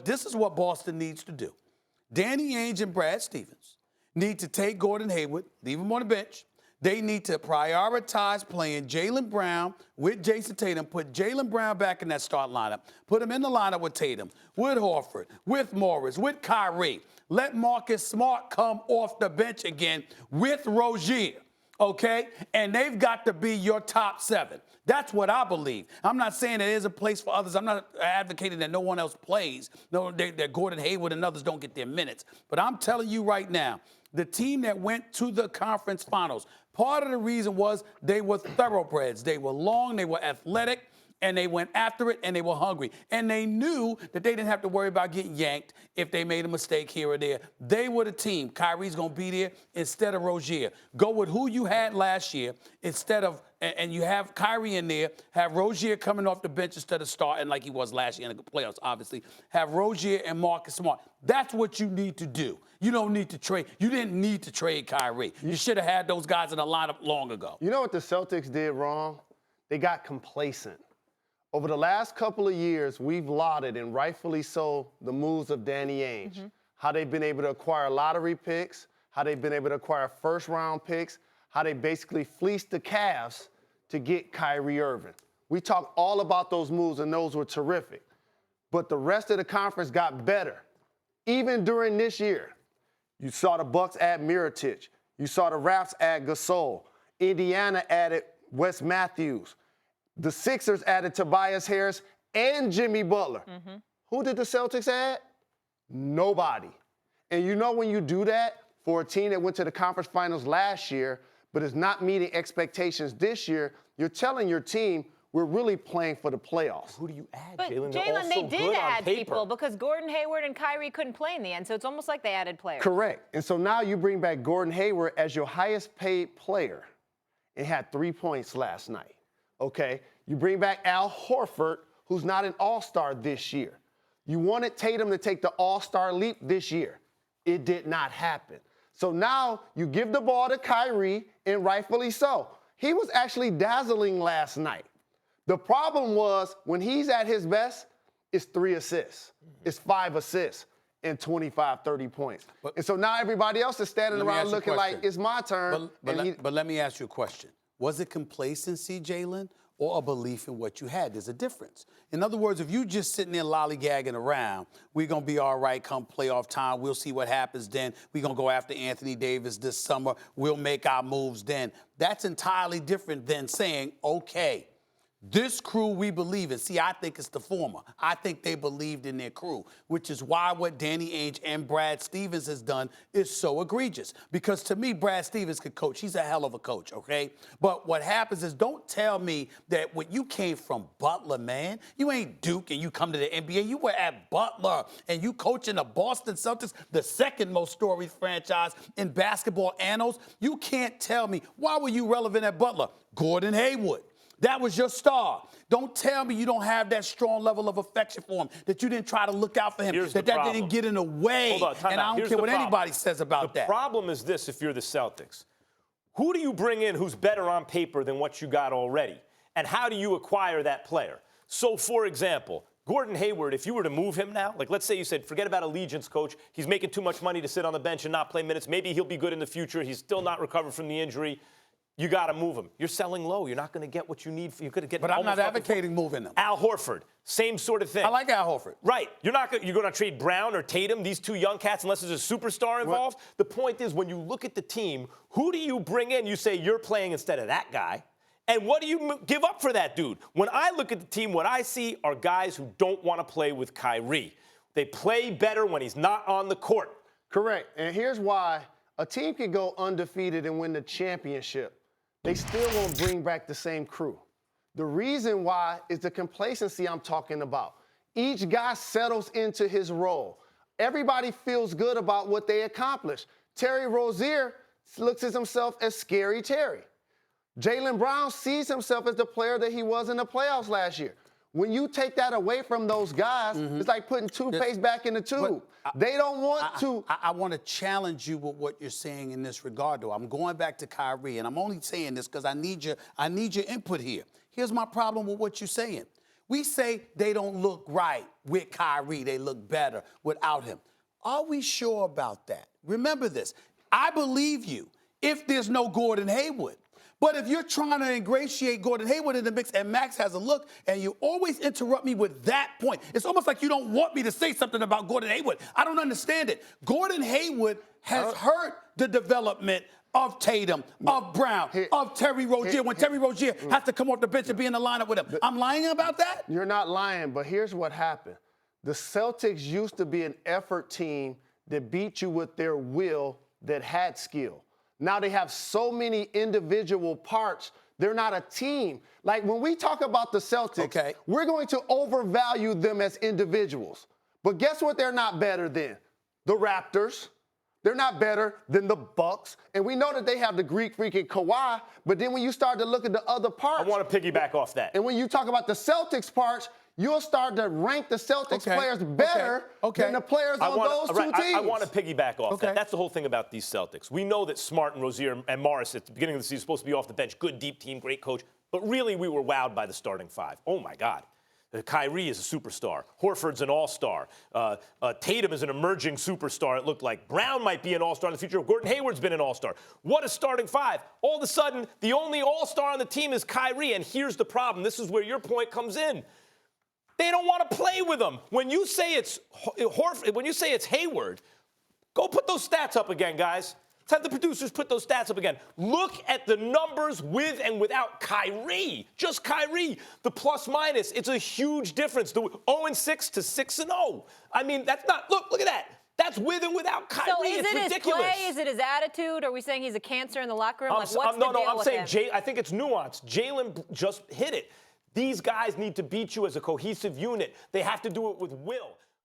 This is what Boston needs to do. Danny Ainge and Brad Stevens need to take Gordon Hayward, leave him on the bench. They need to prioritize playing Jaylen Brown with Jason Tatum, put Jaylen Brown back in that start lineup, put him in the lineup with Tatum, with Horford, with Morris, with Kyrie. Let Marcus Smart come off the bench again with Rozier, okay? And they've got to be your top 7. That's what I believe. I'm not saying there is a place for others. I'm not advocating that no one else plays, that Gordon Hayward and others don't get their minutes. But I'm telling you right now, the team that went to the conference finals, part of the reason was they were thoroughbreds. They were long, they were athletic, and they went after it, and they were hungry. And they knew that they didn't have to worry about getting yanked if they made a mistake here or there. They were the team. Kyrie's going to be there instead of Rozier. Go with who you had last year instead of, and you have Kyrie in there, have Rozier coming off the bench instead of starting like he was last year in the playoffs, obviously. Have Rozier and Marcus Smart. That's what you need to do. You don't need to trade. You didn't need to trade Kyrie. You should have had those guys in the lineup long ago. You know what the Celtics did wrong? They got complacent. Over the last couple of years, we've lauded, and rightfully so, the moves of Danny Ainge. How they've been able to acquire lottery picks, how they've been able to acquire first-round picks, how they basically fleeced the Cavs to get Kyrie Irving. We talked all about those moves, and those were terrific. But the rest of the conference got better. Even during this year, you saw the Bucks add Mirotic. You saw the Raps add Gasol. Indiana added Wes Matthews. The Sixers added Tobias Harris and Jimmy Butler. Who did the Celtics add? Nobody. And you know when you do that for a team that went to the conference finals last year but is not meeting expectations this year, you're telling your team we're really playing for the playoffs. Who do you add, But Jalen? Jalen, they did add people because Gordon Hayward and Kyrie couldn't play in the end, so it's almost like they added players. Correct. And so now you bring back Gordon Hayward as your highest paid player and had 3 points last night. Okay, you bring back Al Horford, who's not an all-star this year. You wanted Tatum to take the all-star leap this year. It did not happen. So now you give the ball to Kyrie, and rightfully so. He was actually dazzling last night. The problem was when he's at his best, it's 3 assists. It's 5 assists and 25, 30 points. And so now everybody else is standing around looking like it's my turn. But let me ask you a question. Was it complacency, Jalen, or a belief in what you had? There's a difference. In other words, if you just sitting there lollygagging around, we're going to be all right come playoff time. We'll see what happens then. We're going to go after Anthony Davis this summer. We'll make our moves then. That's entirely different than saying, okay, this crew we believe in. See, I think it's the former. I think they believed in their crew, which is why what Danny Ainge and Brad Stevens has done is so egregious. Because to me, Brad Stevens could coach. He's a hell of a coach, okay? But what happens is don't tell me that when you came from Butler, man, you ain't Duke and you come to the NBA. You were at Butler and you coaching the Boston Celtics, the second most storied franchise in basketball annals. You can't tell me, why were you relevant at Butler? Gordon Hayward. That was your star. Don't tell me you don't have that strong level of affection for him, that you didn't try to look out for him, that didn't get in the way. Hold on, and I don't care what anybody says about that. The problem is this, if you're the Celtics. Who do you bring in who's better on paper than what you got already? And how do you acquire that player? So, for example, Gordon Hayward, if you were to move him now, like let's say you said, forget about Allegiance, coach. He's making too much money to sit on the bench and not play minutes. Maybe he'll be good in the future. He's still not recovered from the injury. You got to move him. You're selling low. You're not going to get what you need. You're going to get. But I'm not advocating moving them. Al Horford, same sort of thing. I like Al Horford. Right. You're going to trade Brown or Tatum, these two young cats, unless there's a superstar involved. What? The point is, when you look at the team, who do you bring in? You say you're playing instead of that guy. And what do you give up for that dude? When I look at the team, what I see are guys who don't want to play with Kyrie. They play better when he's not on the court. Correct. And here's why a team can go undefeated and win the championship. They still won't bring back the same crew. The reason why is the complacency I'm talking about. Each guy settles into his role. Everybody feels good about what they accomplished. Terry Rozier looks at himself as Scary Terry. Jaylen Brown sees himself as the player that he was in the playoffs last year. When you take that away from those guys, it's like putting toothpaste back in the tube. They don't want to. I want to challenge you with what you're saying in this regard, though. I'm going back to Kyrie, and I'm only saying this because I need your input here. Here's my problem with what you're saying. We say they don't look right with Kyrie. They look better without him. Are we sure about that? Remember this. I believe you if there's no Gordon Hayward. But if you're trying to ingratiate Gordon Hayward in the mix and Max has a look and you always interrupt me with that point, it's almost like you don't want me to say something about Gordon Hayward. I don't understand it. Gordon Hayward has hurt the development of Tatum, of Brown, of Terry Rozier, when Terry Rozier has to come off the bench and be in the lineup with him. I'm lying about that? You're not lying, but here's what happened. The Celtics used to be an effort team that beat you with their will that had skill. Now they have so many individual parts, they're not a team. Like when we talk about the Celtics, we're going to overvalue them as individuals. But guess what they're not better than? The Raptors. They're not better than the Bucks. And we know that they have the Greek freak in Kawhi, but then when you start to look at the other parts. I want to piggyback off that. And when you talk about the Celtics parts, you'll start to rank the Celtics players better than the players on those two teams. I want to piggyback off that. That's the whole thing about these Celtics. We know that Smart and Rozier and Morris at the beginning of the season are supposed to be off the bench. Good, deep team, great coach. But really, we were wowed by the starting five. Oh, my God. Kyrie is a superstar. Horford's an all-star. Tatum is an emerging superstar, it looked like. Brown might be an all-star in the future. Gordon Hayward's been an all-star. What a starting five. All of a sudden, the only all-star on the team is Kyrie. And here's the problem. This is where your point comes in. They don't want to play with him. When you say it's Hayward, go put those stats up again, guys. Let's have the producers put those stats up again. Look at the numbers with and without Kyrie. Just Kyrie. The plus-minus, it's a huge difference. The 0-6 to 6-0. I mean, that's not, look at that. That's with and without Kyrie. So is it's it ridiculous. his play? Is it his attitude? Are we saying he's a cancer in the locker room? What's the I'm deal with him? saying I think it's nuanced. Jalen just hit it. These guys need to beat you as a cohesive unit. They have to do it with will.